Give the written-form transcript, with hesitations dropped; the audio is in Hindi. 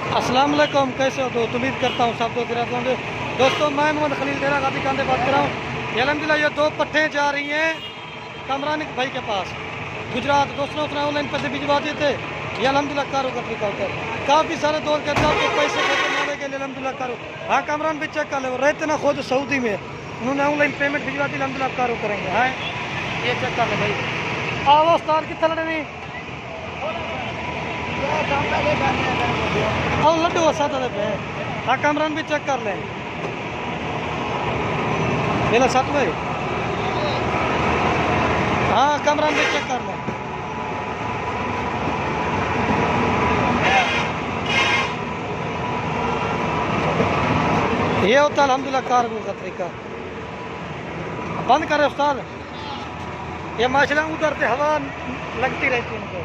अस्सलाम वालेकुम, कैसे हो? तो उम्मीद करता हूँ सब दोस्त रहते होंगे। दोस्तों मैं मोहम्मद खलील डेरा गाजी कांदे बात कर रहा हूँ। ये अलहमदिल्ला ये दो पट्टे जा रही हैं कमरान भाई के पास गुजरात। दोस्तों अपना ऑनलाइन पैसे भिजवा दिए थे। ये अलहमदिल्ला कारो का तरीका होता है। काफ़ी सारे दोस्त कहते हैं आपको पैसे खत्म के लिए अलहमदिल्ला कारो। हाँ कामरान भी चेक कर ले, वो रहते ना खुद सऊदी में, उन्होंने ऑनलाइन पेमेंट भिजवा दी, अलहमदिल्ला कारो करेंगे। हाँ ये चेक कर ले भाई। आओ उस्ताद कितना लड़नी और लड्डू साथ पे। हाँ कामरान भी चेक कर लें मेरा साथ भाई। हाँ कामरान भी चेक कर लें। ये होता है अल्हम्दुलिल्लाह कारगो का तरीका। बंद करे उस्ताद, ये माशाल्लाह उधर से हवा लगती रहती है उनको।